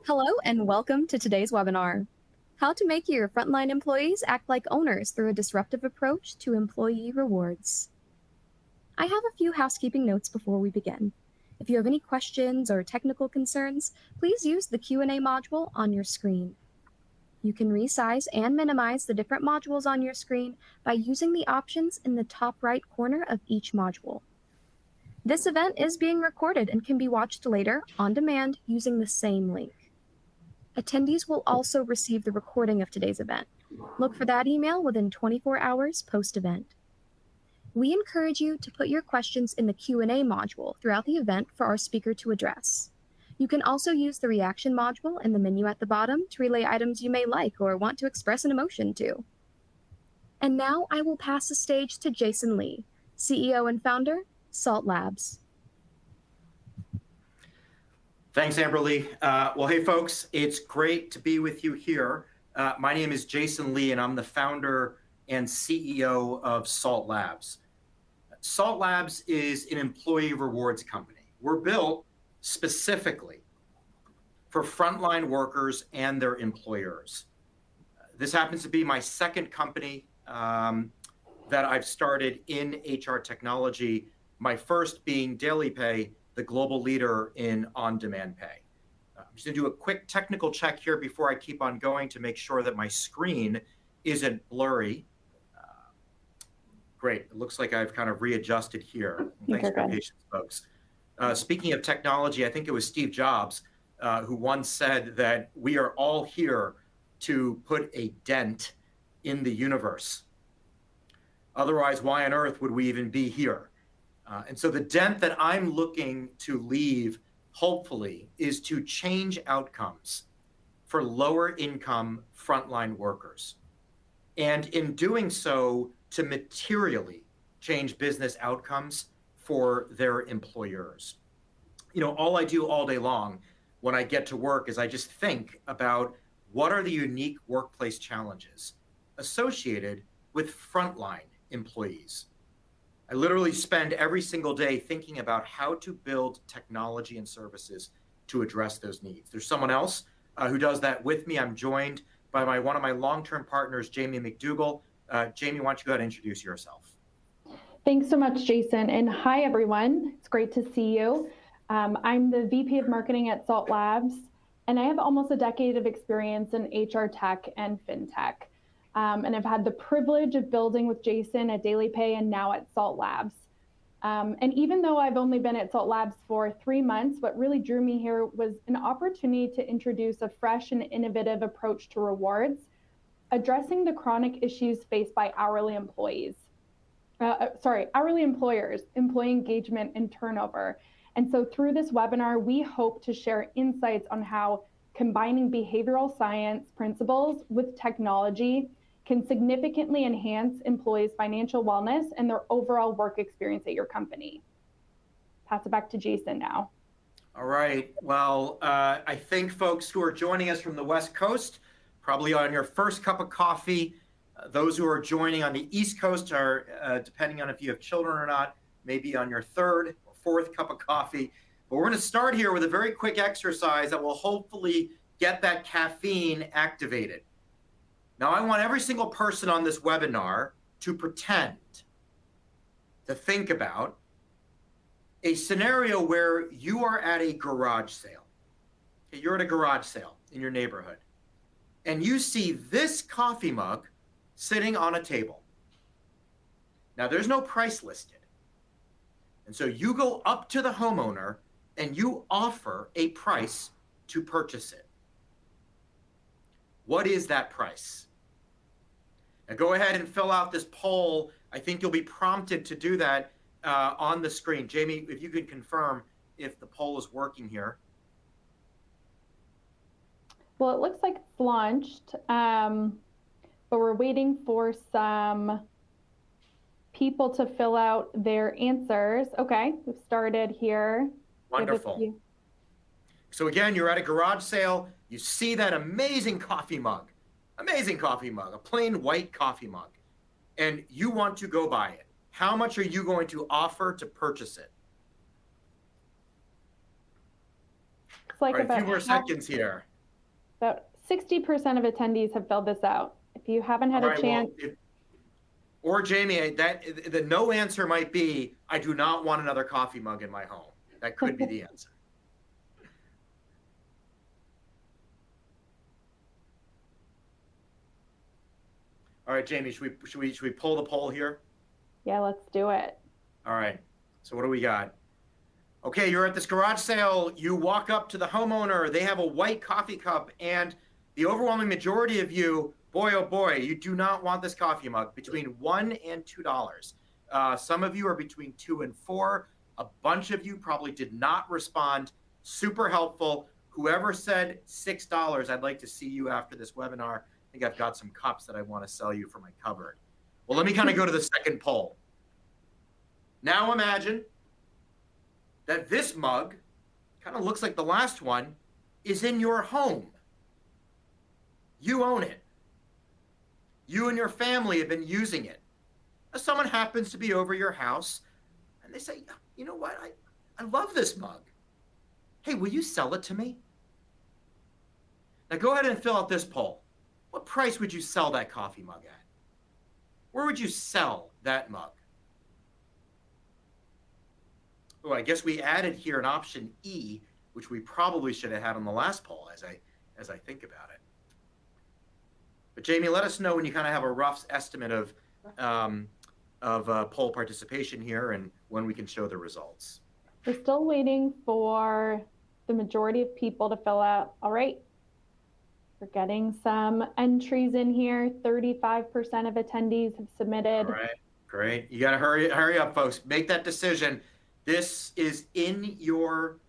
Hello and welcome to today's webinar, How to Make Your Frontline Employees Act Like Owners Through a Disruptive Approach to Employee Rewards. I have a few housekeeping notes before we begin. If you have any questions or technical concerns, please use the Q&A module on your screen. You can resize and minimize the different modules on your screen by using the options in the top right corner of each module. This event is being recorded and can be watched later on demand using the same link. Attendees will also receive the recording of today's event. Look for that email within 24 hours post-event. We encourage you to put your questions in the Q&A module throughout the event for our speaker to address. You can also use the reaction module in the menu at the bottom to relay items you may like or want to express an emotion to. And now I will pass the stage to Jason Lee, CEO and founder, Salt Labs. Thanks, Amberly. Well, hey, folks, it's great to be with you here. My name is Jason Lee, and I'm the founder and CEO of Salt Labs. Salt Labs is an employee rewards company. We're built specifically for frontline workers and their employers. This happens to be my second company that I've started in HR technology, my first being DailyPay, the global leader in on-demand pay. I'm just gonna do a quick technical check here before I keep on going to make sure that my screen isn't blurry. Great, it looks like I've kind of readjusted here. Thanks for your patience, folks. Speaking of technology, I think it was Steve Jobs who once said that we are all here to put a dent in the universe. Otherwise, why on earth would we even be here? And so the dent that I'm looking to leave, hopefully, is to change outcomes for lower income frontline workers. And in doing so, to materially change business outcomes for their employers. You know, all I do all day long when I get to work is I just think about what are the unique workplace challenges associated with frontline employees. I literally spend every single day thinking about how to build technology and services to address those needs. There's someone else who does that with me. I'm joined by one of my long-term partners, Jaime McDougall. Jaime, why don't you go ahead and introduce yourself? Thanks so much, Jason. And hi, everyone. It's great to see you. I'm the VP of Marketing at Salt Labs, and I have almost a decade of experience in HR tech and fintech. And I've had the privilege of building with Jason at DailyPay and now at Salt Labs. And even though I've only been at Salt Labs for 3 months, what really drew me here was an opportunity to introduce a fresh and innovative approach to rewards, addressing the chronic issues faced by hourly employers, employee engagement and turnover. And so through this webinar, we hope to share insights on how combining behavioral science principles with technology can significantly enhance employees' financial wellness and their overall work experience at your company. Pass it back to Jason now. All right, well, I think folks who are joining us from the West Coast, probably on your first cup of coffee. Those who are joining on the East Coast are, depending on if you have children or not, maybe on your third or fourth cup of coffee. But we're gonna start here with a very quick exercise that will hopefully get that caffeine activated. Now, I want every single person on this webinar to pretend, to think about a scenario where you are at a garage sale. Okay, you're at a garage sale in your neighborhood, and you see this coffee mug sitting on a table. Now, there's no price listed. And so you go up to the homeowner and you offer a price to purchase it. What is that price? Now go ahead and fill out this poll. I think you'll be prompted to do that on the screen. Jaime, if you can confirm if the poll is working here. Well, it looks like it's launched, but we're waiting for some people to fill out their answers. Okay, we've started here. Wonderful. So again, you're at a garage sale, you see that amazing coffee mug, a plain white coffee mug, and you want to go buy it. How much are you going to offer to purchase it? It's like All right, about a few more seconds here. About 60% of attendees have filled this out. If you haven't had a chance. Well, or Jaime, the no answer might be, I do not want another coffee mug in my home. That could be the answer. All right, Jaime, should we pull the poll here? Yeah, let's do it. All right. So what do we got? Okay, you're at this garage sale. You walk up to the homeowner. They have a white coffee cup, and the overwhelming majority of you, boy, oh boy, you do not want this coffee mug. Between $1 and $2. Some of you are between 2 and 4. A bunch of you probably did not respond. Super helpful. Whoever said $6, I'd like to see you after this webinar. I think I've got some cups that I want to sell you for my cupboard. Well, let me kind of go to the second poll. Now imagine that this mug, kind of looks like the last one, is in your home. You own it. You and your family have been using it. Now, someone happens to be over your house and they say, you know what, I love this mug. Hey, will you sell it to me? Now go ahead and fill out this poll. What price would you sell that coffee mug at? Where would you sell that mug? Oh, I guess we added here an option E, which we probably should have had on the last poll as I think about it. But Jaime, let us know when you kind of have a rough estimate of poll participation here and when we can show the results. We're still waiting for the majority of people to fill out. All right. We're getting some entries in here. 35% of attendees have submitted. All right, great. You got to hurry up, folks. Make that decision. This is in your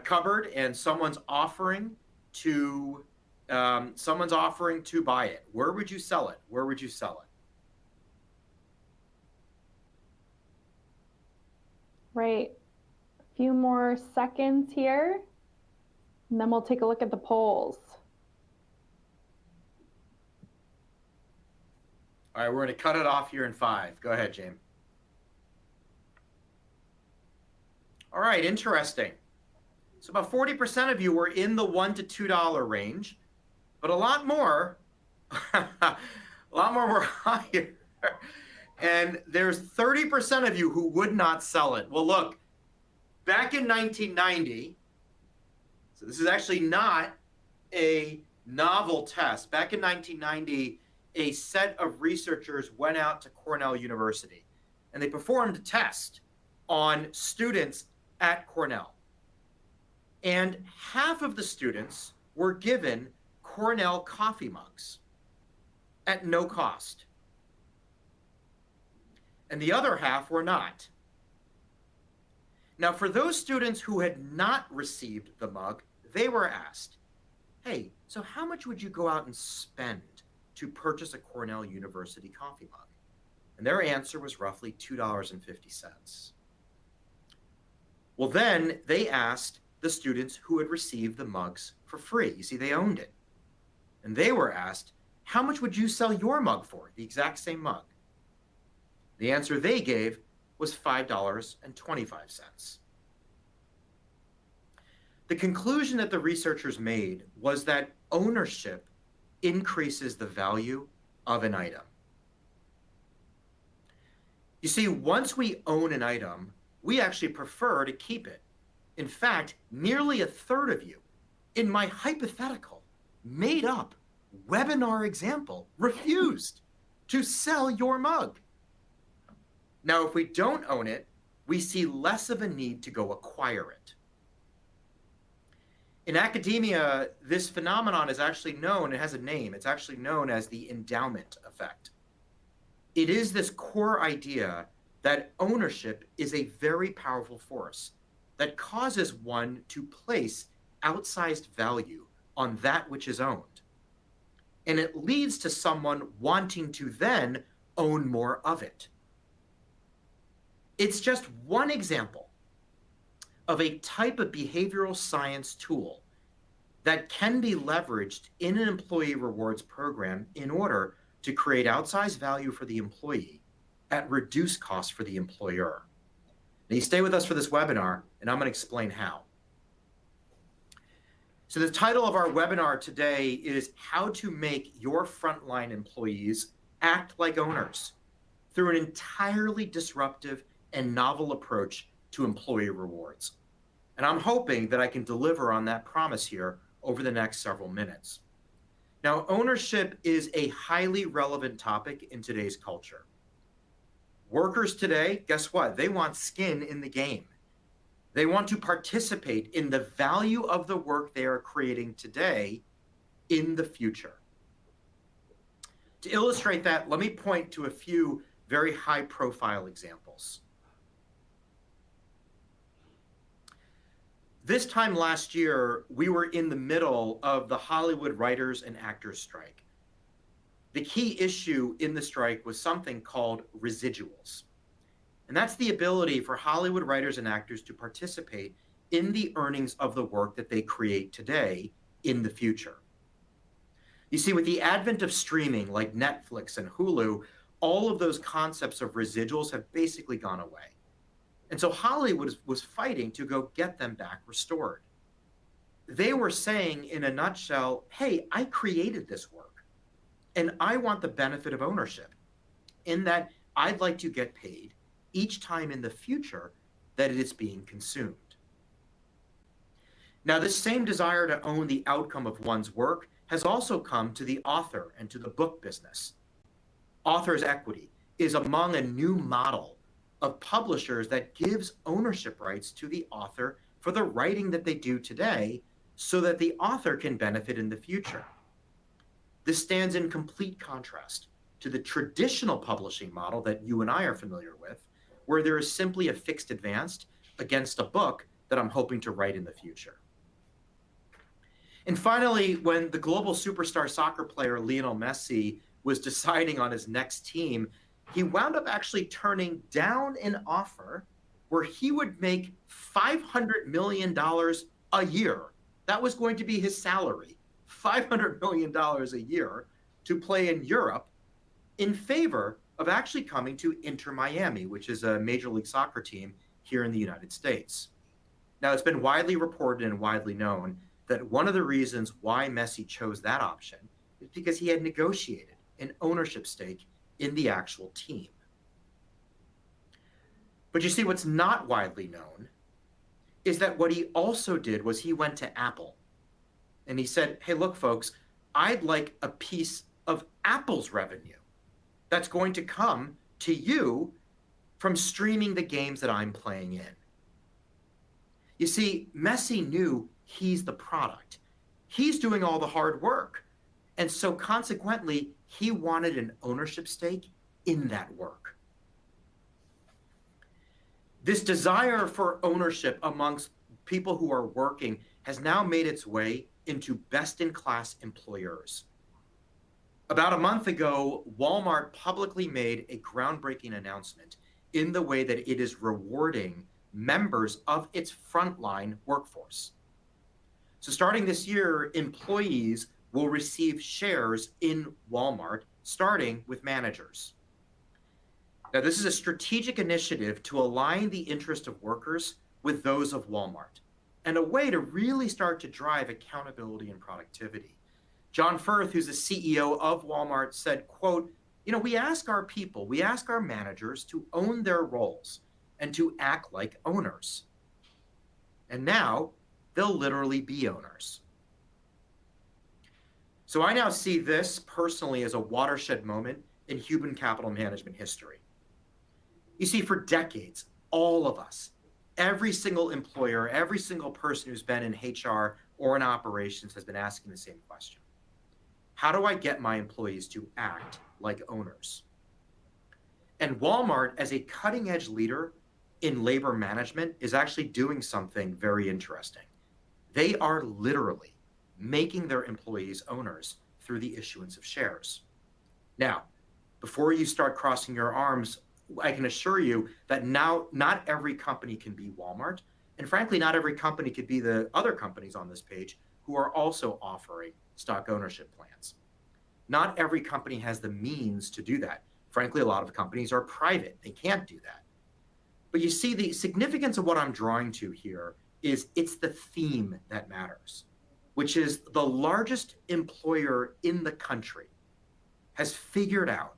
cupboard, and someone's offering to buy it. Where would you sell it? Where would you sell it? Right. A few more seconds here, and then we'll take a look at the polls. All right, we're going to cut it off here in 5. Go ahead, James. All right, interesting. So about 40% of you were in the $1 to $2 range, but a lot more were higher. And there's 30% of you who would not sell it. Well, look, back in 1990, so this is actually not a novel test. Back in 1990, a set of researchers went out to Cornell University, and they performed a test on students at Cornell. And half of the students were given Cornell coffee mugs at no cost. And the other half were not. Now, for those students who had not received the mug, they were asked, hey, so how much would you go out and spend to purchase a Cornell University coffee mug? And their answer was roughly $2.50. Well, then they asked the students who had received the mugs for free. You see, they owned it. And they were asked, how much would you sell your mug for, the exact same mug? The answer they gave was $5.25. The conclusion that the researchers made was that ownership increases the value of an item. You see, once we own an item, we actually prefer to keep it. In fact, nearly a third of you, in my hypothetical, made up webinar example, refused to sell your mug. Now, if we don't own it, we see less of a need to go acquire it. In academia, this phenomenon is actually known, it has a name, it's actually known as the endowment effect. It is this core idea that ownership is a very powerful force that causes one to place outsized value on that which is owned. And it leads to someone wanting to then own more of it. It's just one example of a type of behavioral science tool that can be leveraged in an employee rewards program in order to create outsized value for the employee at reduced cost for the employer. Now, you stay with us for this webinar, and I'm going to explain how. So the title of our webinar today is How to Make Your Frontline Employees Act Like Owners through an entirely disruptive and novel approach to employee rewards. And I'm hoping that I can deliver on that promise here over the next several minutes. Now, ownership is a highly relevant topic in today's culture. Workers today, guess what? They want skin in the game. They want to participate in the value of the work they are creating today in the future. To illustrate that, let me point to a few very high-profile examples. This time last year, we were in the middle of the Hollywood writers and actors strike. The key issue in the strike was something called residuals. And that's the ability for Hollywood writers and actors to participate in the earnings of the work that they create today in the future. You see, with the advent of streaming like Netflix and Hulu, all of those concepts of residuals have basically gone away. And so Hollywood was fighting to go get them back restored. They were saying in a nutshell, hey, I created this work and I want the benefit of ownership in that I'd like to get paid each time in the future that it is being consumed. Now, this same desire to own the outcome of one's work has also come to the author and to the book business. Author's equity is among a new model of publishers that gives ownership rights to the author for the writing that they do today so that the author can benefit in the future. This stands in complete contrast to the traditional publishing model that you and I are familiar with, where there is simply a fixed advance against a book that I'm hoping to write in the future. And finally, when the global superstar soccer player Lionel Messi was deciding on his next team, he wound up actually turning down an offer where he would make $500 million a year. That was going to be his salary, $500 million a year to play in Europe in favor of actually coming to Inter Miami, which is a Major League Soccer team here in the United States. Now, it's been widely reported and widely known that one of the reasons why Messi chose that option is because he had negotiated an ownership stake in the actual team. But you see, what's not widely known is that what he also did was he went to Apple and he said, hey, look, folks, I'd like a piece of Apple's revenue that's going to come to you from streaming the games that I'm playing in. You see, Messi knew he's the product. He's doing all the hard work. And so consequently, he wanted an ownership stake in that work. This desire for ownership amongst people who are working has now made its way into best-in-class employers. About a month ago, Walmart publicly made a groundbreaking announcement in the way that it is rewarding members of its frontline workforce. So starting this year, employees will receive shares in Walmart, starting with managers. Now, this is a strategic initiative to align the interest of workers with those of Walmart, and a way to really start to drive accountability and productivity. John Firth, who's the CEO of Walmart, said, quote, we ask our people, we ask our managers to own their roles and to act like owners. And now they'll literally be owners. So I now see this personally as a watershed moment in human capital management history. You see, for decades, all of us, every single employer, every single person who's been in HR or in operations has been asking the same question. How do I get my employees to act like owners? And Walmart, as a cutting-edge leader in labor management, is actually doing something very interesting. They are literally making their employees owners through the issuance of shares. Now, before you start crossing your arms, I can assure you that now not every company can be Walmart, and frankly, not every company could be the other companies on this page who are also offering stock ownership plans. Not every company has the means to do that. Frankly, a lot of companies are private. They can't do that. But you see, the significance of what I'm drawing to here is it's the theme that matters, which is the largest employer in the country has figured out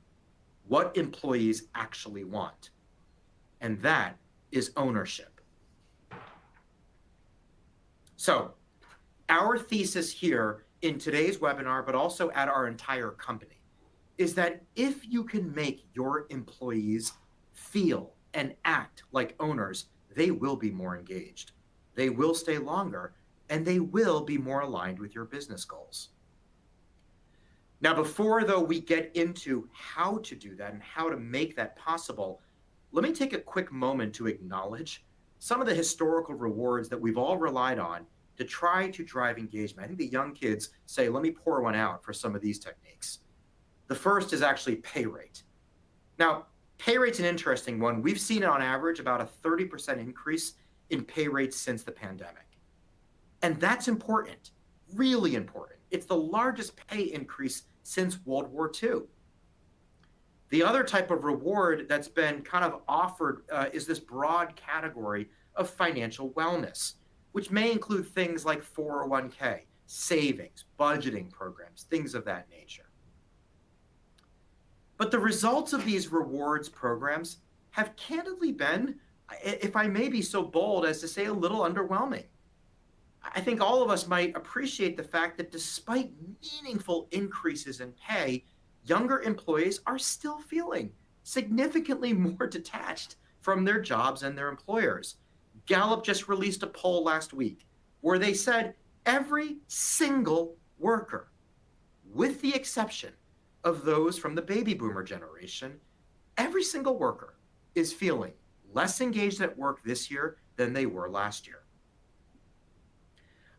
what employees actually want, and that is ownership. So our thesis here in today's webinar, but also at our entire company, is that if you can make your employees feel and act like owners, they will be more engaged, they will stay longer, and they will be more aligned with your business goals. Now, before though we get into how to do that and how to make that possible, let me take a quick moment to acknowledge some of the historical rewards that we've all relied on to try to drive engagement. I think the young kids say, let me pour one out for some of these techniques. The first is actually pay rate. Now, pay rate's an interesting one. We've seen it on average about a 30% increase in pay rates since the pandemic. And that's important, really important. It's the largest pay increase since World War II. The other type of reward that's been kind of offered is this broad category of financial wellness, which may include things like 401k, savings, budgeting programs, things of that nature. But the results of these rewards programs have candidly been, if I may be so bold as to say, a little underwhelming. I think all of us might appreciate the fact that despite meaningful increases in pay, younger employees are still feeling significantly more detached from their jobs and their employers. Gallup just released a poll last week where they said every single worker, with the exception of those from the baby boomer generation, every single worker is feeling less engaged at work this year than they were last year.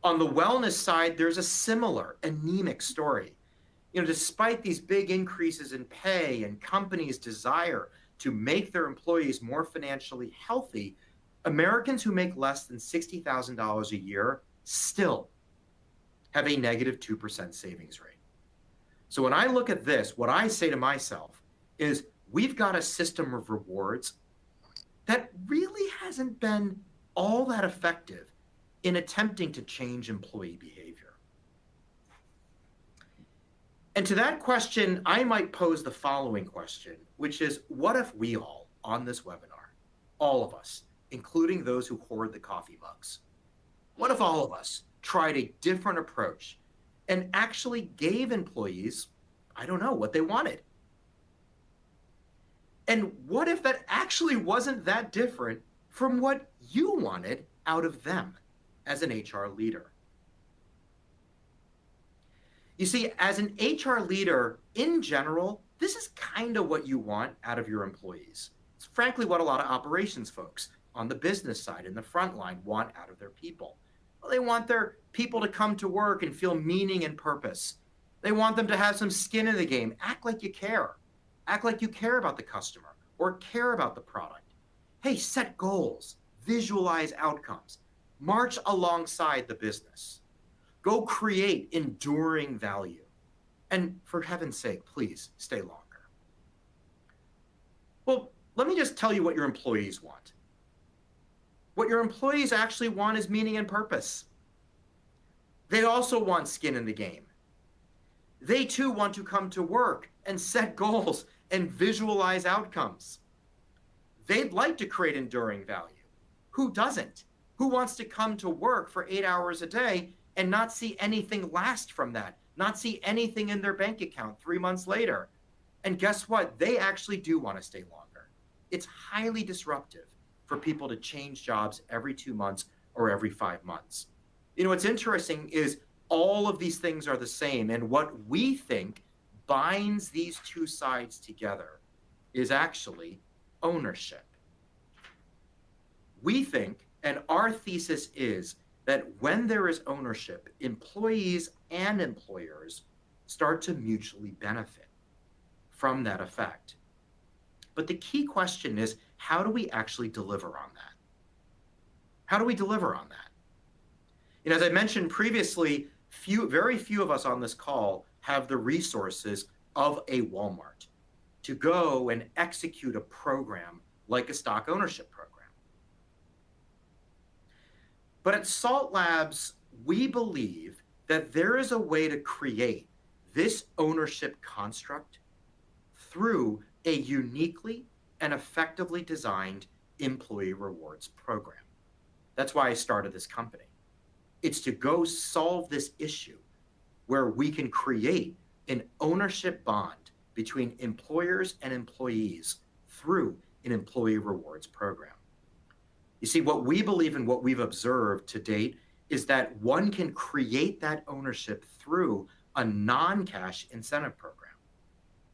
On the wellness side, there's a similar anemic story. Despite these big increases in pay and companies' desire to make their employees more financially healthy, Americans who make less than $60,000 a year still have a negative 2% savings rate. So when I look at this, what I say to myself is we've got a system of rewards that really hasn't been all that effective in attempting to change employee behavior. And to that question, I might pose the following question, which is, what if we all on this webinar, all of us, including those who hoard the coffee mugs, what if all of us tried a different approach and actually gave employees, I don't know, what they wanted? And what if that actually wasn't that different from what you wanted out of them as an HR leader? You see, as an HR leader, in general, this is kind of what you want out of your employees. It's frankly what a lot of operations folks on the business side in the front line want out of their people. Well, they want their people to come to work and feel meaning and purpose. They want them to have some skin in the game. Act like you care. Act like you care about the customer or care about the product. Hey, set goals, visualize outcomes, march alongside the business. Go create enduring value. And for heaven's sake, please stay longer. Well, let me just tell you what your employees want. What your employees actually want is meaning and purpose. They also want skin in the game. They too want to come to work and set goals and visualize outcomes. They'd like to create enduring value. Who doesn't? Who wants to come to work for 8 hours a day and not see anything last from that, not see anything in their bank account 3 months later? And guess what? They actually do want to stay longer. It's highly disruptive for people to change jobs every 2 months or every 5 months. What's interesting is all of these things are the same, and what we think binds these two sides together is actually ownership. We think, and our thesis is, that when there is ownership, employees and employers start to mutually benefit from that effect. But the key question is, how do we actually deliver on that? How do we deliver on that? As I mentioned previously, very few of us on this call have the resources of a Walmart to go and execute a program like a stock ownership program. But at Salt Labs, we believe that there is a way to create this ownership construct through a uniquely and effectively designed employee rewards program. That's why I started this company. It's to go solve this issue where we can create an ownership bond between employers and employees through an employee rewards program. You see, what we believe and what we've observed to date is that one can create that ownership through a non-cash incentive program,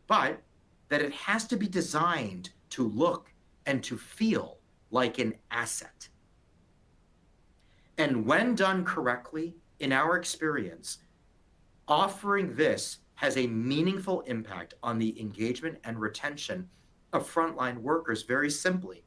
but that it has to be designed to look and to feel like an asset. And when done correctly, in our experience, offering this has a meaningful impact on the engagement and retention of frontline workers, very simply,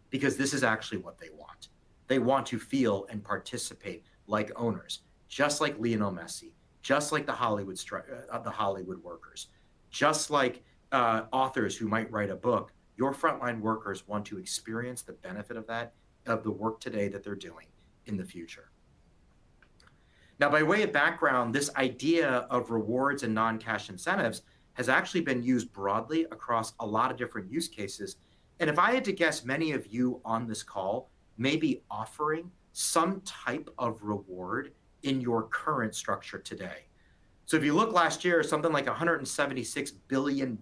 because this is actually what they want. They want to feel and participate like owners, just like Lionel Messi, just like the Hollywood workers, just like authors who might write a book. Your frontline workers want to experience the benefit of that, of the work today that they're doing in the future. Now, by way of background, this idea of rewards and non-cash incentives has actually been used broadly across a lot of different use cases. And if I had to guess, many of you on this call may be offering some type of reward in your current structure today. So if you look last year, something like $176 billion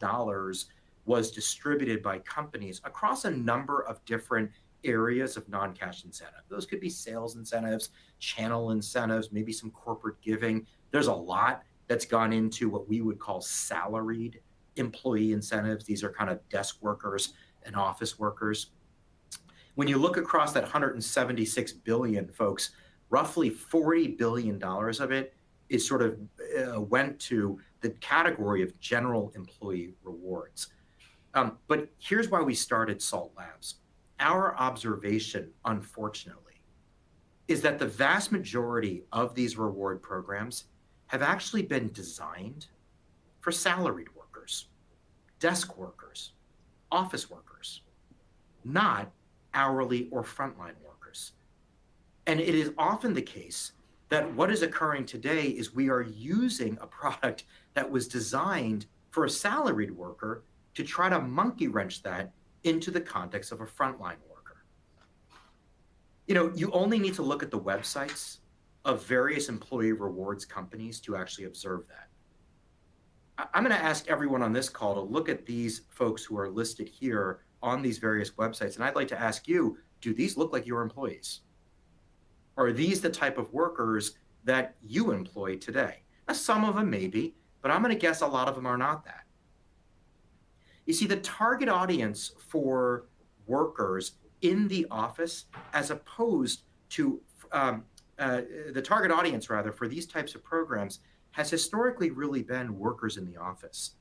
was distributed by companies across a number of different areas of non-cash incentive. Those could be sales incentives, channel incentives, maybe some corporate giving. There's a lot that's gone into what we would call salaried employee incentives. These are kind of desk workers and office workers. When you look across that 176 billion, folks, roughly $40 billion of it is sort of went to the category of general employee rewards. But here's why we started Salt Labs. Our observation, unfortunately, is that the vast majority of these reward programs have actually been designed for salaried workers, desk workers, office workers, not hourly or frontline workers. And it is often the case that what is occurring today is we are using a product that was designed for a salaried worker to try to monkey wrench that into the context of a frontline worker. You know, you only need to look at the websites of various employee rewards companies to actually observe that. I'm going to ask everyone on this call to look at these folks who are listed here on these various websites. And I'd like to ask you, do these look like your employees? Are these the type of workers that you employ today? Now, some of them may be, but I'm going to guess a lot of them are not that. You see, the target audience for workers in the office, as opposed to the target audience, rather, for these types of programs has historically really been workers in the office,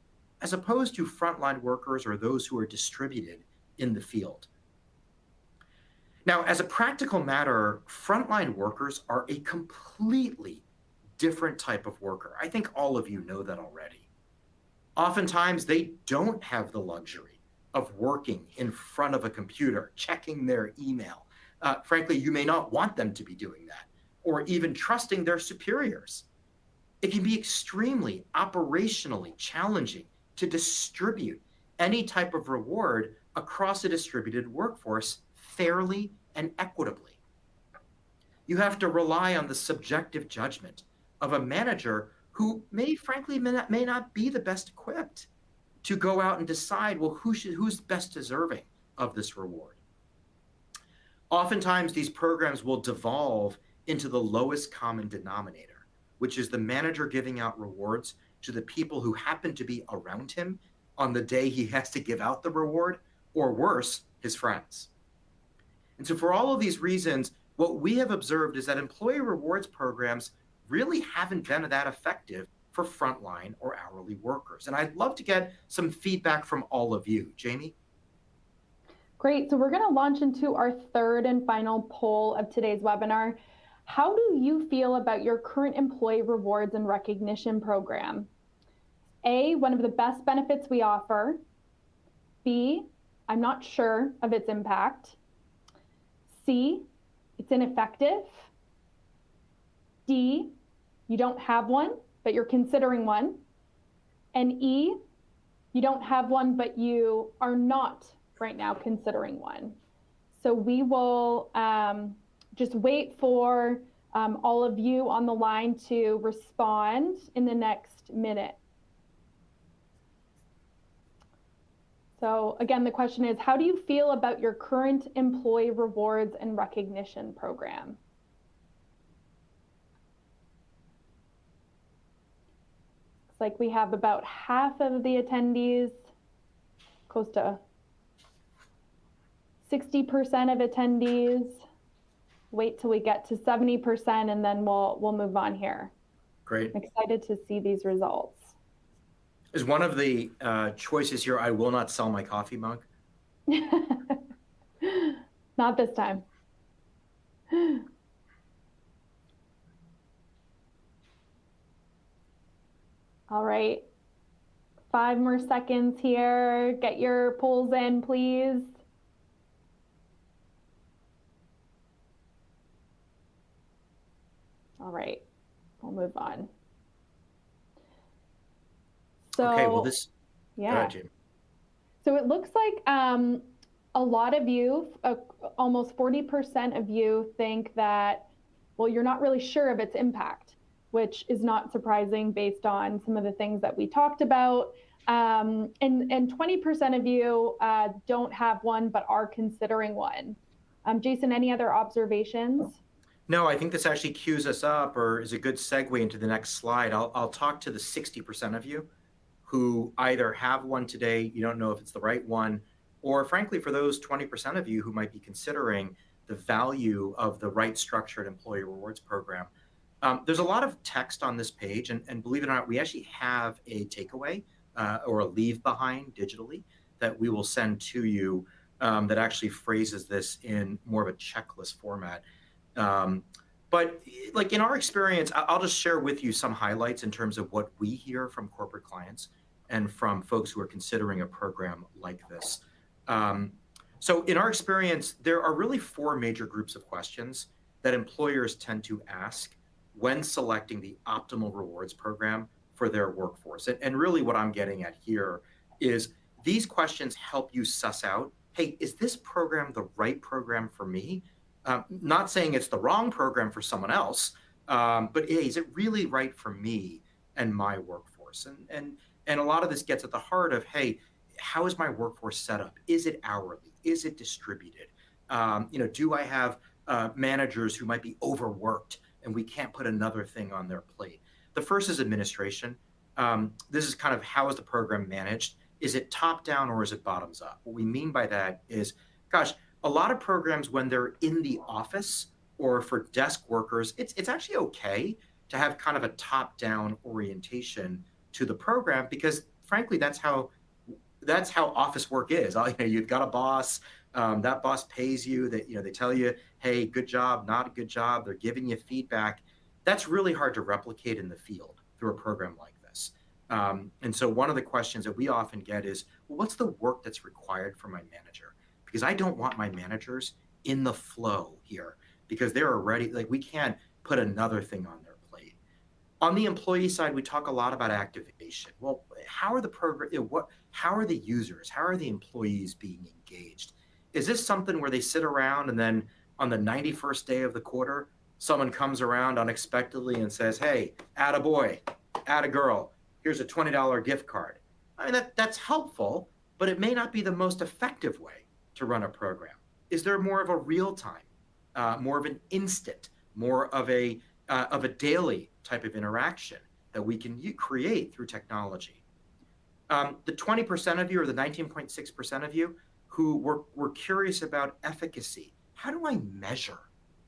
as opposed to frontline workers or those who are distributed in the field. Now, as a practical matter, frontline workers are a completely different type of worker. I think all of you know that already. Oftentimes, they don't have the luxury of working in front of a computer, checking their email. Frankly, you may not want them to be doing that, or even trusting their superiors. It can be extremely operationally challenging to distribute any type of reward across a distributed workforce fairly and equitably. You have to rely on the subjective judgment of a manager who frankly may not be the best equipped to go out and decide, well, who's best deserving of this reward. Oftentimes, these programs will devolve into the lowest common denominator, which is the manager giving out rewards to the people who happen to be around him on the day he has to give out the reward, or worse, his friends. And so for all of these reasons, what we have observed is that employee rewards programs really haven't been that effective for frontline or hourly workers. And I'd love to get some feedback from all of you. Jaime? Great. So we're going to launch into our third and final poll of today's webinar. How do you feel about your current employee rewards and recognition program? A, one of the best benefits we offer. B, I'm not sure of its impact. C, it's ineffective. D, you don't have one, but you're considering one. And E, you don't have one, but you are not right now considering one. So we will just wait for all of you on the line to respond in the next minute. So again, the question is, how do you feel about your current employee rewards and recognition program? Looks like we have about half of the attendees, close to 60% of attendees. Wait till we get to 70% and then we'll move on here. Great. I'm excited to see these results. Is one of the choices here, I will not sell my coffee mug? Not this time. All right, 5 more seconds here. Get your polls in, please. All right, we'll move on. So, okay, well this, yeah. Go ahead, Jaime. So it looks like a lot of you, almost 40% of you think that, well, you're not really sure of its impact, which is not surprising based on some of the things that we talked about. And 20% of you don't have one, but are considering one. Jason, any other observations? No, I think this actually cues us up, or is a good segue into the next slide. I'll talk to the 60% of you who either have one today, you don't know if it's the right one, or frankly, for those 20% of you who might be considering the value of the right structured employee rewards program. There's a lot of text on this page, and believe it or not, we actually have a takeaway or a leave behind digitally that we will send to you that actually phrases this in more of a checklist format. But like in our experience, I'll just share with you some highlights in terms of what we hear from corporate clients and from folks who are considering a program like this. So in our experience, there are really 4 major groups of questions that employers tend to ask when selecting the optimal rewards program for their workforce. And really what I'm getting at here is these questions help you suss out, hey, is this program the right program for me? Not saying it's the wrong program for someone else, but hey, is it really right for me and my workforce? And a lot of this gets at the heart of, hey, how is my workforce set up? Is it hourly? Is it distributed? Do I have managers who might be overworked and we can't put another thing on their plate? The first is administration. This is kind of how is the program managed? Is it top down or is it bottoms up? What we mean by that is, gosh, a lot of programs when they're in the office or for desk workers, it's actually okay to have kind of a top down orientation to the program because frankly, that's how office work is. You've got a boss, that boss pays you, that they tell you, hey, good job, not a good job. They're giving you feedback. That's really hard to replicate in the field through a program like this. And so one of the questions that we often get is, well, what's the work that's required for my manager? Because I don't want my managers in the flow here because they're already, we can't put another thing on their plate. On the employee side, we talk a lot about activation. Well, how are the users, how are the employees being engaged? Is this something where they sit around and then on the 91st day of the quarter, someone comes around unexpectedly and says, hey, attaboy, attagirl, here's a $20 gift card. I mean, that's helpful, but it may not be the most effective way to run a program. Is there more of a real time, more of an instant, more of a daily type of interaction that we can create through technology? The 20% of you or the 19.6% of you who were curious about efficacy, how do I measure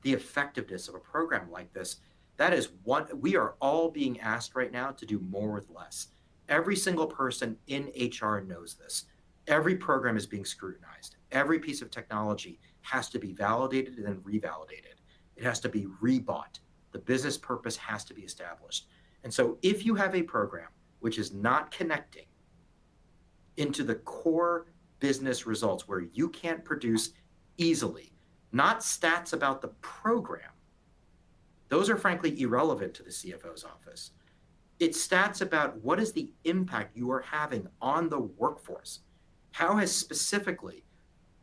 the effectiveness of a program like this? That is what we are all being asked right now to do more with less. Every single person in HR knows this. Every program is being scrutinized. Every piece of technology has to be validated and then revalidated. It has to be rebought. The business purpose has to be established. And so if you have a program which is not connecting into the core business results where you can't produce easily not stats about the program. Those are frankly irrelevant to the CFO's office. It's stats about what is the impact you are having on the workforce. How has specifically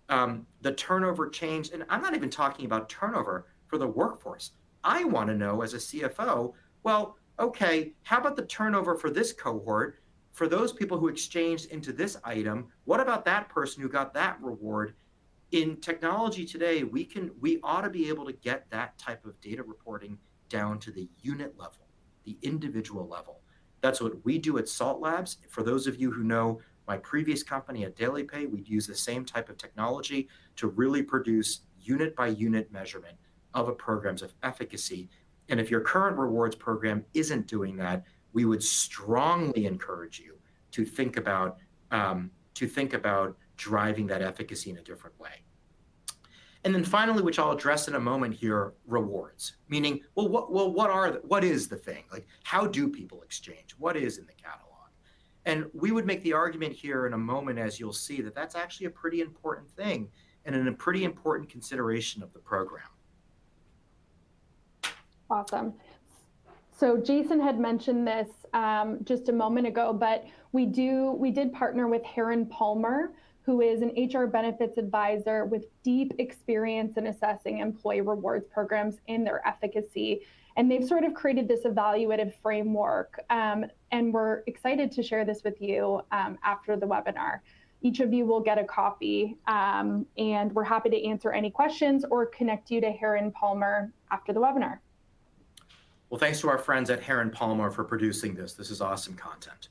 the turnover changed? And I'm not even talking about turnover for the workforce. I want to know as a CFO, well, okay, how about the turnover for this cohort? For those people who exchanged into this item, what about that person who got that reward? In technology today, we ought to be able to get that type of data reporting down to the unit level, the individual level. That's what we do at Salt Labs. For those of you who know my previous company at DailyPay, we'd use the same type of technology to really produce unit by unit measurement of a program's efficacy. And if your current rewards program isn't doing that, we would strongly encourage you to think about driving that efficacy in a different way. And then finally, which I'll address in a moment here, rewards. Meaning, what is the thing? Like, how do people exchange? What is in the catalog? And we would make the argument here in a moment, as you'll see, that that's actually a pretty important thing and a pretty important consideration of the program. Awesome. So Jason had mentioned this just a moment ago, but we did partner with Heron Palmer, who is an HR benefits advisor with deep experience in assessing employee rewards programs and their efficacy. And they've sort of created this evaluative framework. And we're excited to share this with you after the webinar. Each of you will get a copy, and we're happy to answer any questions or connect you to Heron Palmer after the webinar. Well, thanks to our friends at Heron Palmer for producing this. This is awesome content.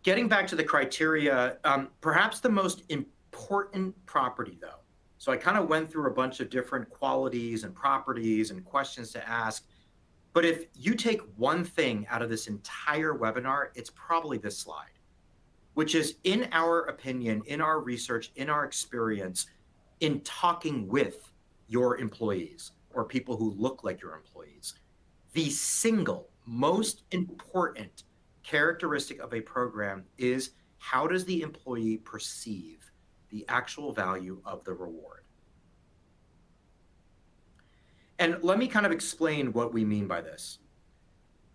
Getting back to the criteria, perhaps the most important property, though. So I kind of went through a bunch of different qualities and properties and questions to ask. But if you take one thing out of this entire webinar, it's probably this slide, which is, in our opinion, in our research, in our experience, in talking with your employees or people who look like your employees, the single most important characteristic of a program is, how does the employee perceive the actual value of the reward? And let me kind of explain what we mean by this.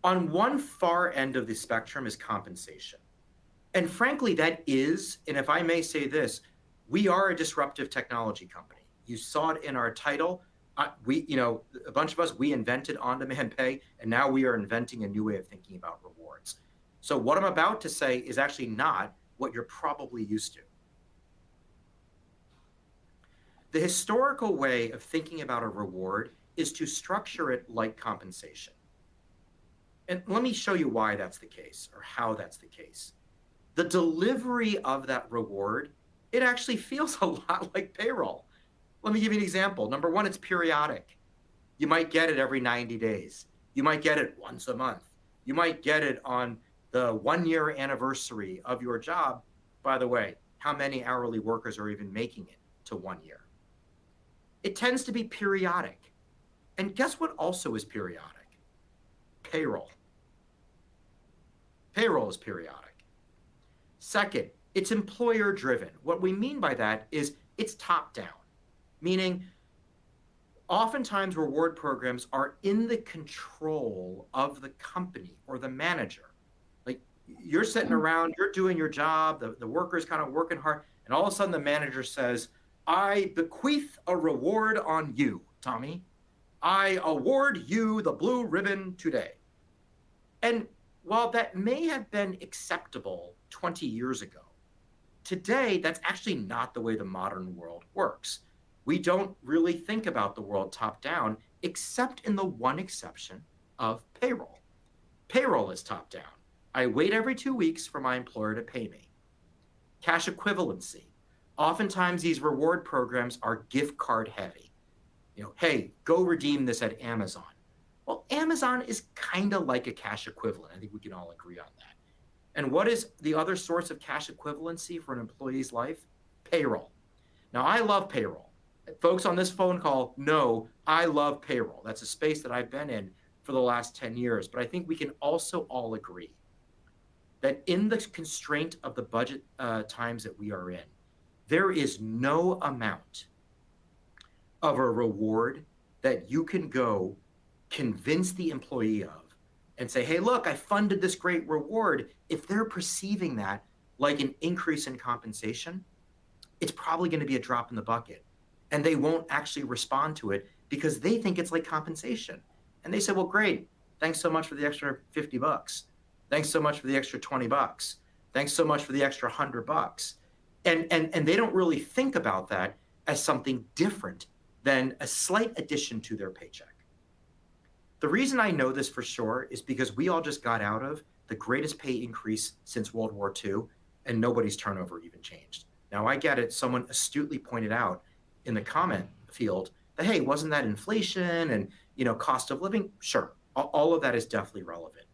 On one far end of the spectrum is compensation. And frankly, that is, and if I may say this, we are a disruptive technology company. You saw it in our title. A bunch of us, we invented on-demand pay, and now we are inventing a new way of thinking about rewards. So what I'm about to say is actually not what you're probably used to. The historical way of thinking about a reward is to structure it like compensation. And let me show you why that's the case, or how that's the case. The delivery of that reward, it actually feels a lot like payroll. Let me give you an example. Number one, it's periodic. You might get it every 90 days. You might get it once a month. You might get it on the 1-year anniversary of your job. By the way, how many hourly workers are even making it to 1 year? It tends to be periodic. And guess what also is periodic? Payroll. Payroll is periodic. Second, it's employer driven. What we mean by that is it's top down, meaning oftentimes reward programs are in the control of the company or the manager. Like, you're sitting around, you're doing your job, the worker's kind of working hard, and all of a sudden the manager says, I bequeath a reward on you, Tommy. I award you the blue ribbon today. And while that may have been acceptable 20 years ago, today that's actually not the way the modern world works. We don't really think about the world top down, except in the one exception of payroll. Payroll is top down. I wait every 2 weeks for my employer to pay me. Cash equivalency. Oftentimes these reward programs are gift card heavy. Hey, go redeem this at Amazon. Well, Amazon is kind of like a cash equivalent. I think we can all agree on that. And what is the other source of cash equivalency for an employee's life? Payroll. Now, I love payroll. Folks on this phone call know I love payroll. That's a space that I've been in for the last 10 years. But I think we can also all agree that in the constraint of the budget times that we are in, there is no amount of a reward that you can go convince the employee of and say, hey, look, I funded this great reward. If they're perceiving that like an increase in compensation, it's probably going to be a drop in the bucket. And they won't actually respond to it because they think it's like compensation. And they say, well, great. Thanks so much for the extra $50. Thanks so much for the extra $20. Thanks so much for the extra $100. And they don't really think about that as something different than a slight addition to their paycheck. The reason I know this for sure is because we all just got out of the greatest pay increase since World War II, and nobody's turnover even changed. Now, I get it. Someone astutely pointed out in the comment field that, hey, wasn't that inflation and, cost of living? Sure, all of that is definitely relevant.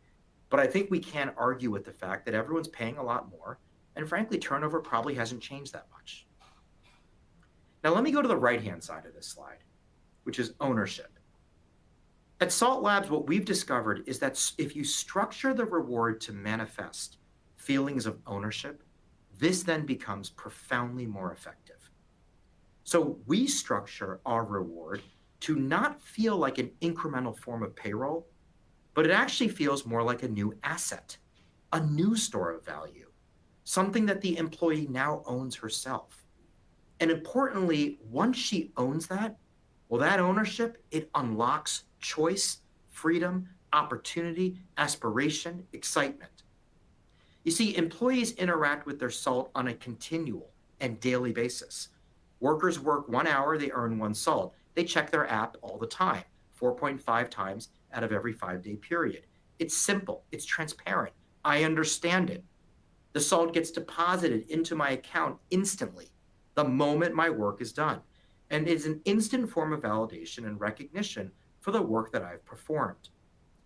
But I think we can argue with the fact that everyone's paying a lot more, and frankly, turnover probably hasn't changed that much. Now, let me go to the right-hand side of this slide, which is ownership. At Salt Labs, what we've discovered is that if you structure the reward to manifest feelings of ownership, this then becomes profoundly more effective. So we structure our reward to not feel like an incremental form of payroll, but it actually feels more like a new asset, a new store of value, something that the employee now owns herself. And importantly, once she owns that, well, that ownership, it unlocks choice, freedom, opportunity, aspiration, excitement. You see, employees interact with their salt on a continual and daily basis. Workers work 1 hour, they earn 1 salt. They check their app all the time, 4.5 times out of every 5-day period. It's simple, it's transparent. I understand it. The salt gets deposited into my account instantly, the moment my work is done. And it's an instant form of validation and recognition for the work that I've performed.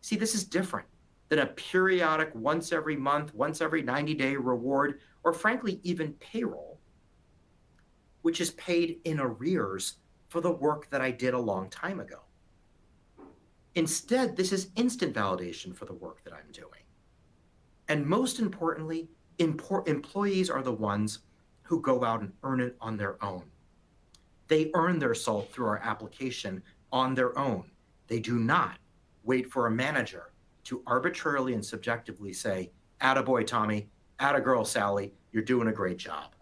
See, this is different than a periodic once every month, once every 90-day reward, or frankly, even payroll, which is paid in arrears for the work that I did a long time ago. Instead, this is instant validation for the work that I'm doing. And most importantly, employees are the ones who go out and earn it on their own. They earn their salt through our application on their own. They do not wait for a manager to arbitrarily and subjectively say, attaboy, Tommy, attagirl, Sally, you're doing a great job.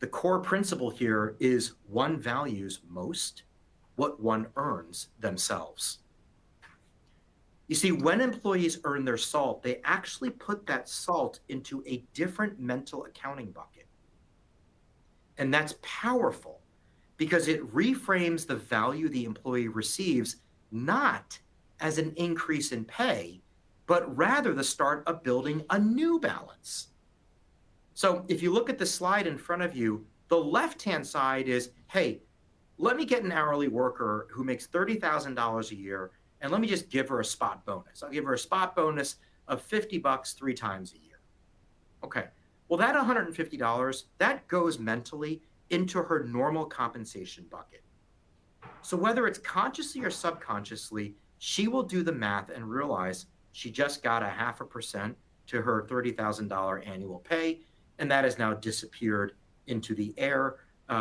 The core principle here is one values most what one earns themselves. You see, when employees earn their salt, they actually put that salt into a different mental accounting bucket. And that's powerful because it reframes the value the employee receives not as an increase in pay, but rather the start of building a new balance. So if you look at the slide in front of you, the left-hand side is, hey, let me get an hourly worker who makes $30,000 a year, and let me just give her a spot bonus. I'll give her a spot bonus of $50 3 times a year. Okay, well, that $150, that goes mentally into her normal compensation bucket. So whether it's consciously or subconsciously, she will do the math and realize she just got a 0.5% to her $30,000 annual pay, and that has now disappeared into the air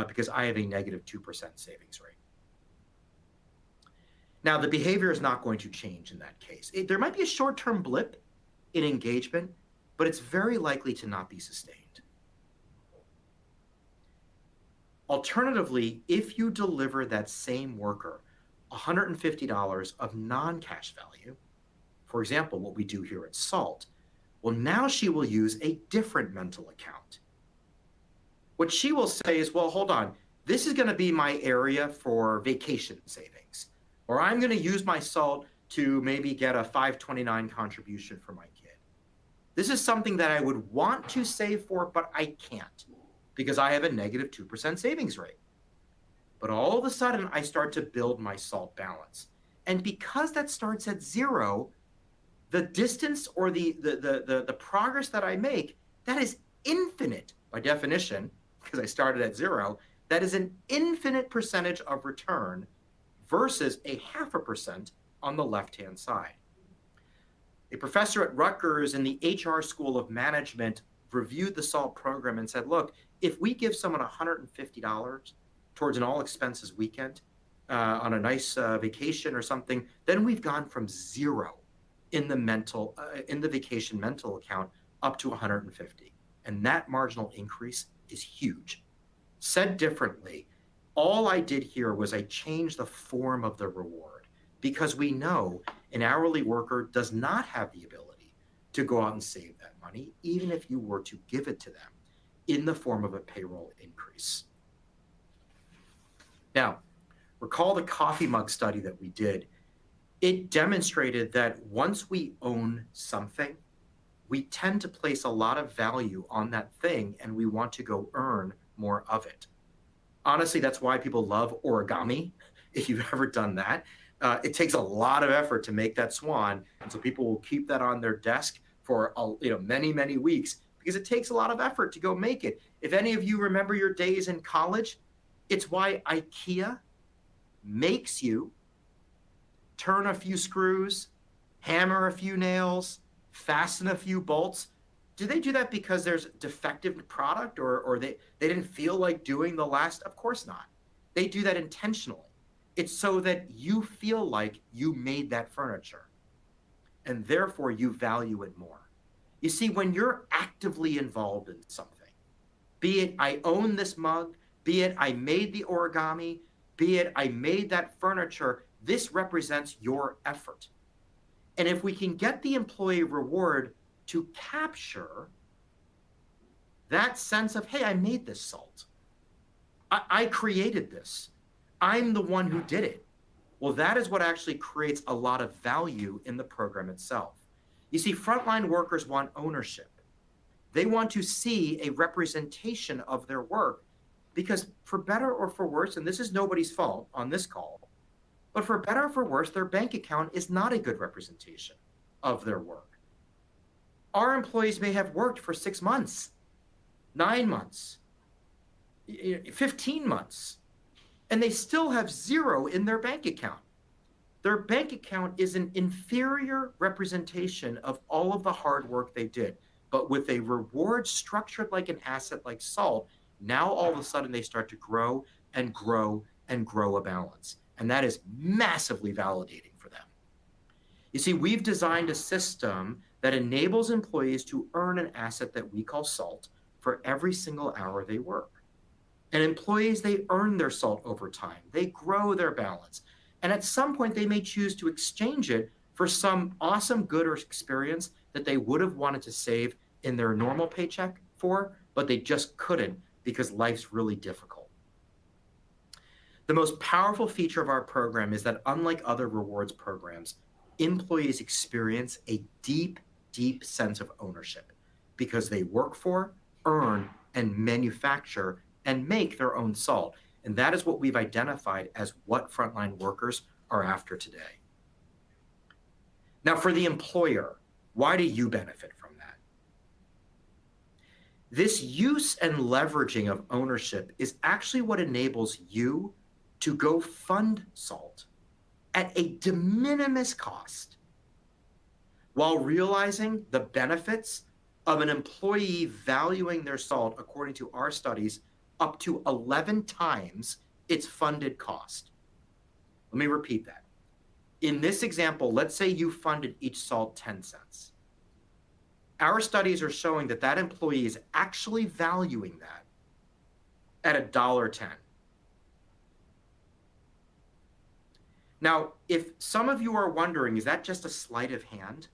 because I have a negative 2% savings rate. Now, the behavior is not going to change in that case. There might be a short-term blip in engagement, but it's very likely to not be sustained. Alternatively, if you deliver that same worker $150 of non-cash value, for example, what we do here at SALT, well, now she will use a different mental account. What she will say is, well, hold on, this is going to be my area for vacation savings, or I'm going to use my SALT to maybe get a 529 contribution for my kid. This is something that I would want to save for, but I can't because I have a negative 2% savings rate. But all of a sudden, I start to build my SALT balance. And because that starts at 0, the distance or the progress that I make, that is infinite by definition, because I started at 0, that is an infinite percentage of return versus a 0.5% on the left-hand side. A professor at Rutgers in the HR School of Management reviewed the SALT program and said, look, if we give someone $150 towards an all expenses weekend on a nice vacation or something, then we've gone from 0 in the vacation mental account up to 150. And that marginal increase is huge. Said differently, all I did here was I changed the form of the reward, because we know an hourly worker does not have the ability to go out and save that money, even if you were to give it to them in the form of a payroll increase. Now, recall the coffee mug study that we did. It demonstrated that once we own something, we tend to place a lot of value on that thing, and we want to go earn more of it. Honestly, that's why people love origami. If you've ever done that, it takes a lot of effort to make that swan, and so people will keep that on their desk for many, many weeks, because it takes a lot of effort to go make it. If any of you remember your days in college, it's why IKEA makes you turn a few screws, hammer a few nails, fasten a few bolts. Do they do that because there's defective product, or they didn't feel like doing the last? Of course not. They do that intentionally. It's so that you feel like you made that furniture, and therefore you value it more. You see, when you're actively involved in something, be it I own this mug, be it I made the origami, be it I made that furniture, this represents your effort. And if we can get the employee reward to capture that sense of, hey, I made this salt. I created this. I'm the one who did it. Well, that is what actually creates a lot of value in the program itself. You see, frontline workers want ownership. They want to see a representation of their work, because for better or for worse, and this is nobody's fault on this call, but for better or for worse, their bank account is not a good representation of their work. Our employees may have worked for 6 months, 9 months, 15 months, and they still have 0 in their bank account. Their bank account is an inferior representation of all of the hard work they did. But with a reward structured like an asset like salt, now all of a sudden they start to grow and grow and grow a balance. And that is massively validating for them. You see, we've designed a system that enables employees to earn an asset that we call salt for every single hour they work. And employees, they earn their salt over time. They grow their balance. And at some point, they may choose to exchange it for some awesome good or experience that they would have wanted to save in their normal paycheck for, but they just couldn't because life's really difficult. The most powerful feature of our program is that, unlike other rewards programs, employees experience a deep, deep sense of ownership because they work for, earn, and manufacture and make their own salt. And that is what we've identified as what frontline workers are after today. Now, for the employer, why do you benefit from that? This use and leveraging of ownership is actually what enables you to go fund salt at a de minimis cost while realizing the benefits of an employee valuing their salt, according to our studies, up to 11 times its funded cost. Let me repeat that. In this example, let's say you funded each salt 10 cents. Our studies are showing that that employee is actually valuing that at $1.10. Now, if some of you are wondering, is that just a sleight of hand?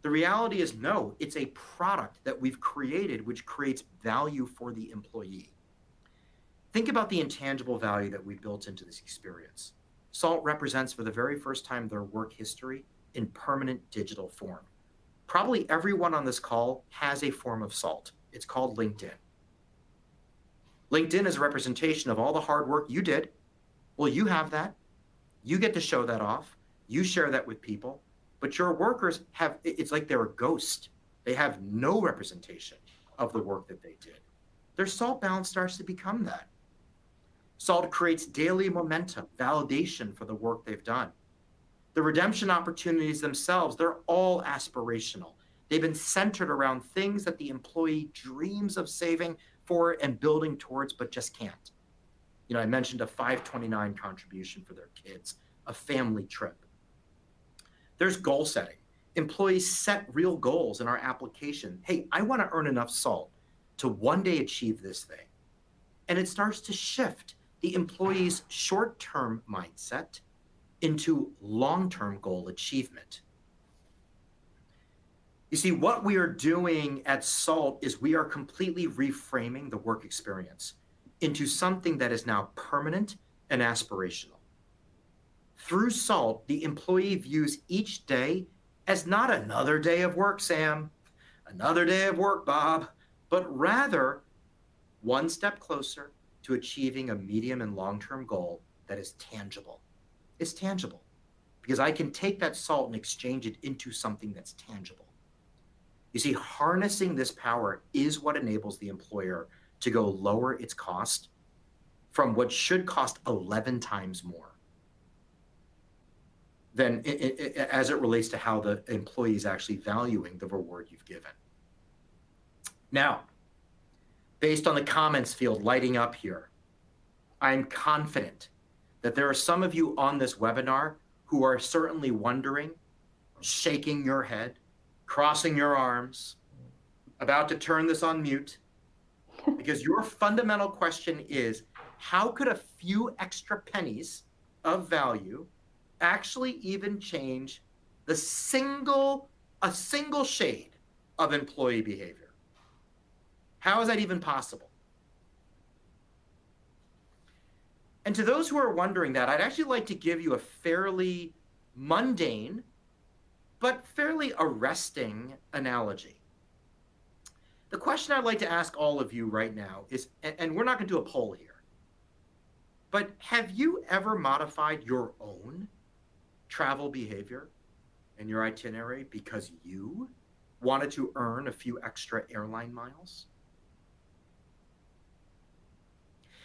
The reality is no, it's a product that we've created which creates value for the employee. Think about the intangible value that we've built into this experience. Salt represents for the very first time their work history in permanent digital form. Probably everyone on this call has a form of salt. It's called LinkedIn. LinkedIn is a representation of all the hard work you did. Well, you have that. You get to show that off. You share that with people. But your workers have, it's like they're a ghost. They have no representation of the work that they did. Their salt balance starts to become that. Salt creates daily momentum, validation for the work they've done. The redemption opportunities themselves, they're all aspirational. They've been centered around things that the employee dreams of saving for and building towards, but just can't. I mentioned a 529 contribution for their kids, a family trip. There's goal setting. Employees set real goals in our application. Hey, I want to earn enough SALT to one day achieve this thing. And it starts to shift the employee's short-term mindset into long-term goal achievement. You see, what we are doing at SALT is we are completely reframing the work experience into something that is now permanent and aspirational. Through SALT, the employee views each day as not another day of work, Sam, another day of work, Bob, but rather one step closer to achieving a medium and long-term goal that is tangible. It's tangible because I can take that SALT and exchange it into something that's tangible. You see, harnessing this power is what enables the employer to go lower its cost from what should cost 11 times more than as it relates to how the employee is actually valuing the reward you've given. Now, based on the comments field lighting up here, I'm confident that there are some of you on this webinar who are certainly wondering, shaking your head, crossing your arms, about to turn this on mute, because your fundamental question is, how could a few extra pennies of value actually even change a single shade of employee behavior? How is that even possible? And to those who are wondering that, I'd actually like to give you a fairly mundane, but fairly arresting analogy. The question I'd like to ask all of you right now is, and we're not going to do a poll here, but have you ever modified your own travel behavior and your itinerary because you wanted to earn a few extra airline miles?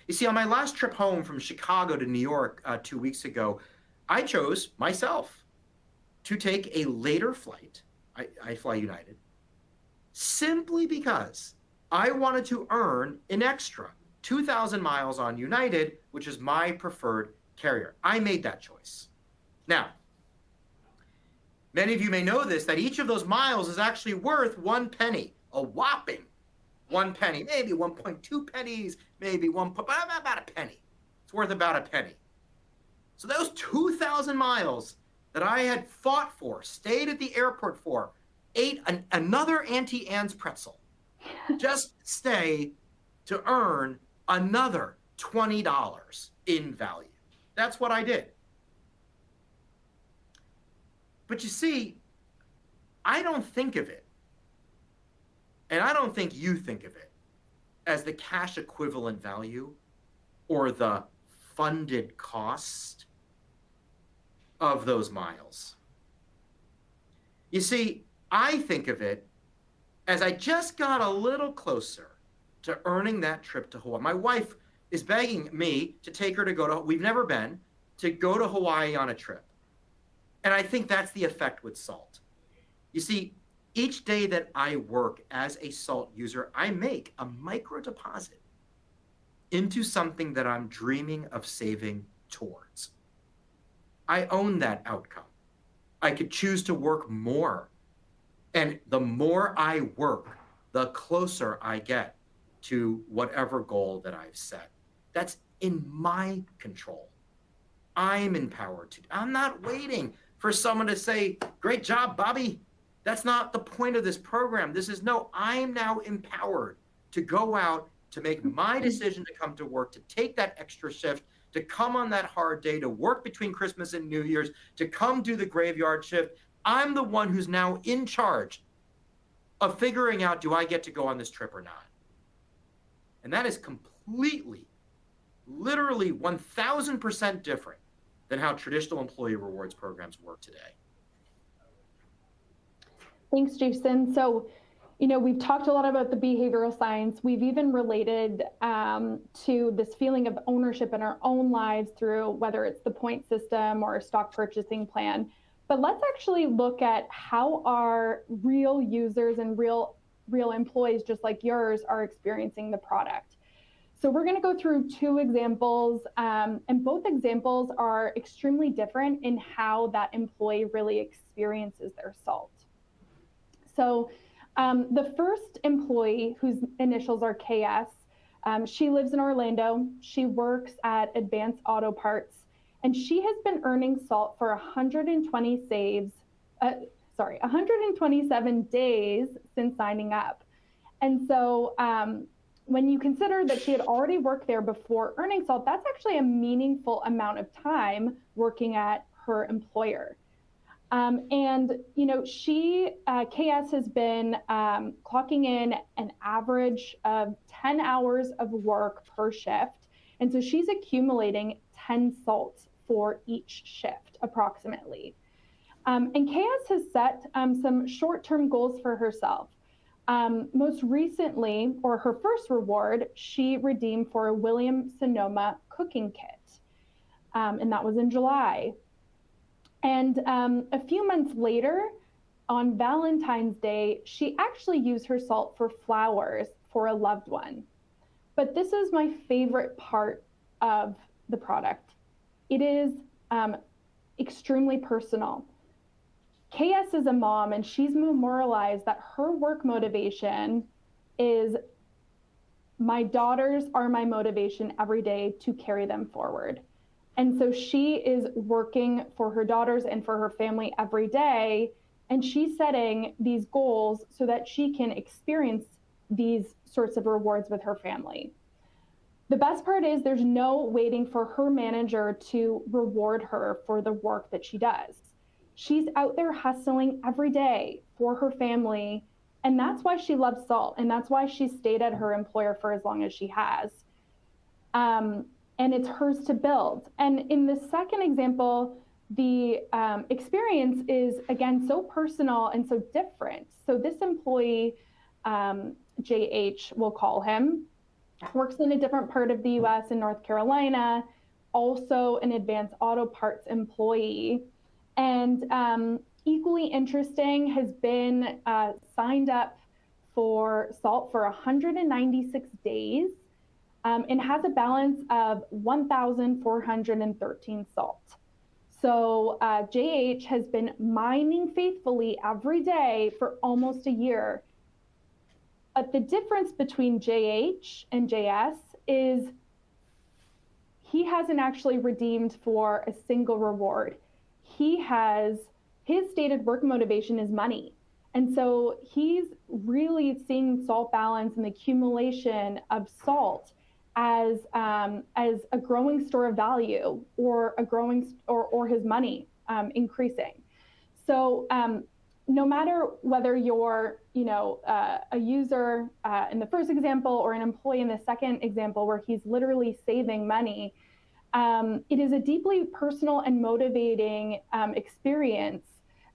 You see, on my last trip home from Chicago to New York 2 weeks ago, I chose myself to take a later flight. I fly United, simply because I wanted to earn an extra 2,000 miles on United, which is my preferred carrier. I made that choice. Now, many of you may know this, that each of those miles is actually worth 1 penny, a whopping 1 penny, maybe 1.2 pennies, maybe about a penny. It's worth about a penny. So those 2,000 miles that I had fought for, stayed at the airport for, ate another Auntie Anne's pretzel, just stay to earn another $20 in value. That's what I did. But you see, I don't think of it, and I don't think you think of it, as the cash equivalent value or the funded cost of those miles. You see, I think of it as I just got a little closer to earning that trip to Hawaii. My wife is begging me to take her to go to, we've never been, to go to Hawaii on a trip. And I think that's the effect with SALT. You see, each day that I work as a SALT user, I make a micro deposit into something that I'm dreaming of saving towards. I own that outcome. I could choose to work more. And the more I work, the closer I get to whatever goal that I've set. That's in my control. I'm empowered to. I'm not waiting for someone to say, great job, Bobby. That's not the point of this program. I'm now empowered to go out, to make my decision to come to work, to take that extra shift, to come on that hard day, to work between Christmas and New Year's, to come do the graveyard shift. I'm the one who's now in charge of figuring out, do I get to go on this trip or not? And that is completely, literally 1,000% different than how traditional employee rewards programs work today. Thanks, Jason. So, we've talked a lot about the behavioral science. We've even related to this feeling of ownership in our own lives through whether it's the point system or a stock purchasing plan. But let's actually look at how our real users and real employees, just like yours, are experiencing the product. So we're going to go through two examples, and both examples are extremely different in how that employee really experiences their SALT. So the first employee, whose initials are KS, she lives in Orlando. She works at Advanced Auto Parts, and she has been earning SALT for 127 days since signing up. And so when you consider that she had already worked there before earning SALT, that's actually a meaningful amount of time working at her employer. And, you know, KS has been clocking in an average of 10 hours of work per shift. And so she's accumulating 10 SALT for each shift approximately. And KS has set some short-term goals for herself. Most recently, or her first reward, she redeemed for a Williams-Sonoma cooking kit. And that was in July. And a few months later, on Valentine's Day, she actually used her SALT for flowers for a loved one. But this is my favorite part of the product. It is extremely personal. KS is a mom, and she's memorialized that her work motivation is, my daughters are my motivation every day to carry them forward. And so she is working for her daughters and for her family every day, and she's setting these goals so that she can experience these sorts of rewards with her family. The best part is there's no waiting for her manager to reward her for the work that she does. She's out there hustling every day for her family, and that's why she loves SALT, and that's why she stayed at her employer for as long as she has. And it's hers to build. And in the second example, the experience is, again, so personal and so different. So this employee, JH, we'll call him, works in a different part of the US in North Carolina, also an Advanced Auto Parts employee. And equally interesting, has been signed up for SALT for 196 days. And has a balance of 1,413 SALT. So JH has been mining faithfully every day for almost a year. But the difference between JH and JS is he hasn't actually redeemed for a single reward. His stated work motivation is money. And so he's really seeing SALT balance and the accumulation of SALT as a growing store of value, or a growing or his money increasing. So no matter whether you're a user in the first example or an employee in the second example where he's literally saving money, it is a deeply personal and motivating experience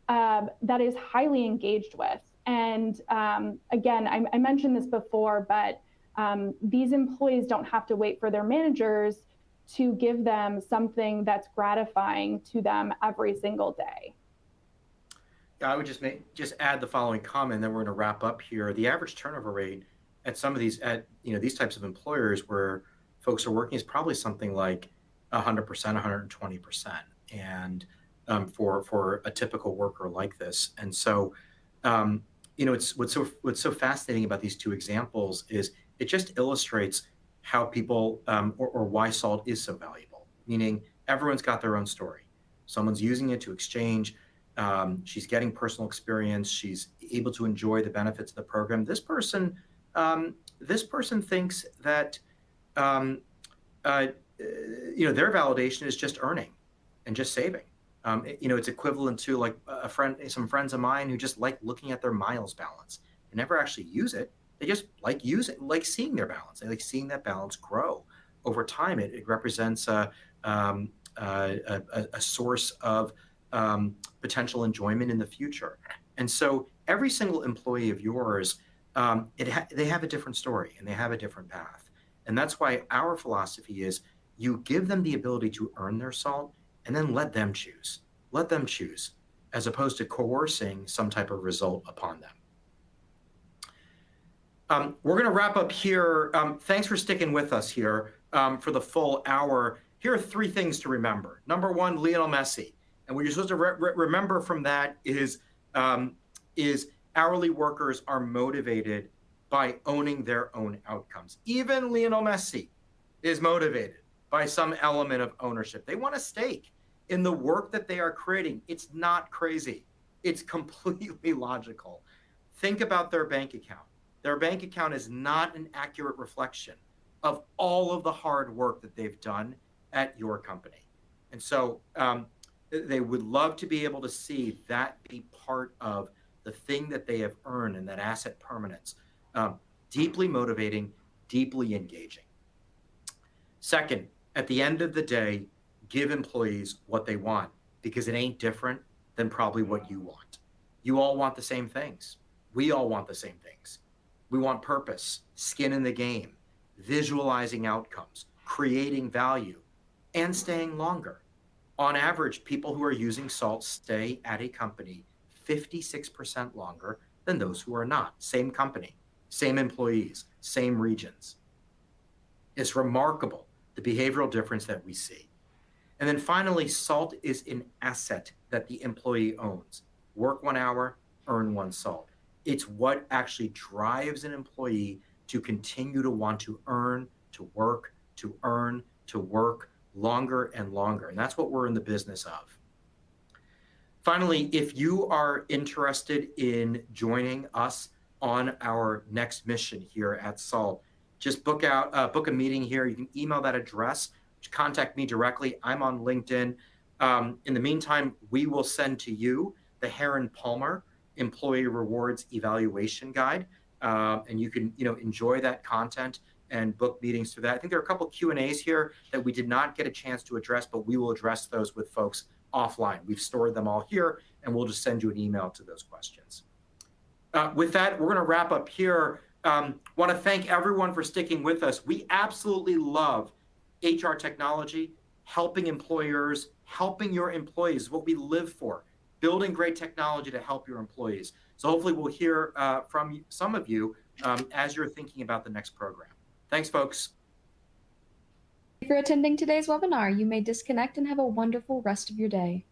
that is highly engaged with. And again, I mentioned this before, but these employees don't have to wait for their managers to give them something that's gratifying to them every single day. Yeah, I would just add the following comment, then we're going to wrap up here. The average turnover rate at some of these these types of employers where folks are working is probably something like 100%, 120%, and for a typical worker like this. And so, it's what's so fascinating about these two examples is it just illustrates how people or why SALT is so valuable. Meaning, everyone's got their own story. Someone's using it to exchange. She's getting personal experience. She's able to enjoy the benefits of the program. This person thinks that their validation is just earning and just saving. It's equivalent to like some friends of mine who just like looking at their miles balance and never actually use it. They just like seeing their balance. They like seeing that balance grow over time. It represents a source of potential enjoyment in the future. And so every single employee of yours, they have a different story and they have a different path. And that's why our philosophy is you give them the ability to earn their SALT and then let them choose. Let them choose, as opposed to coercing some type of result upon them. We're going to wrap up here. Thanks for sticking with us here for the full hour. Here are three things to remember. Number one, Lionel Messi. And what you're supposed to remember from that is hourly workers are motivated by owning their own outcomes. Even Lionel Messi is motivated by some element of ownership. They want a stake in the work that they are creating. It's not crazy. It's completely logical. Think about their bank account. Their bank account is not an accurate reflection of all of the hard work that they've done at your company. And so they would love to be able to see that be part of the thing that they have earned and that asset permanence. Deeply motivating, deeply engaging. Second, at the end of the day, give employees what they want, because it ain't different than probably what you want. You all want the same things. We all want the same things. We want purpose, skin in the game, visualizing outcomes, creating value, and staying longer. On average, people who are using SALT stay at a company 56% longer than those who are not. Same company, same employees, same regions. It's remarkable, the behavioral difference that we see. And then finally, SALT is an asset that the employee owns. Work 1 hour, earn 1 SALT. It's what actually drives an employee to continue to want to earn, to work, to earn, to work longer and longer. And that's what we're in the business of. Finally, if you are interested in joining us on our next mission here at SALT, just book a meeting here. You can email that address, contact me directly. I'm on LinkedIn. In the meantime, we will send to you the Heron Palmer Employee Rewards Evaluation Guide, and you can enjoy that content and book meetings through that. I think there are a couple Q&As here that we did not get a chance to address, but we will address those with folks offline. We've stored them all here, and we'll just send you an email to those questions. With that, we're going to wrap up here. Want to thank everyone for sticking with us. We absolutely love HR technology, helping employers, helping your employees, what we live for, building great technology to help your employees. So hopefully we'll hear from some of you as you're thinking about the next program. Thanks, folks. Thank you for attending today's webinar. You may disconnect and have a wonderful rest of your day.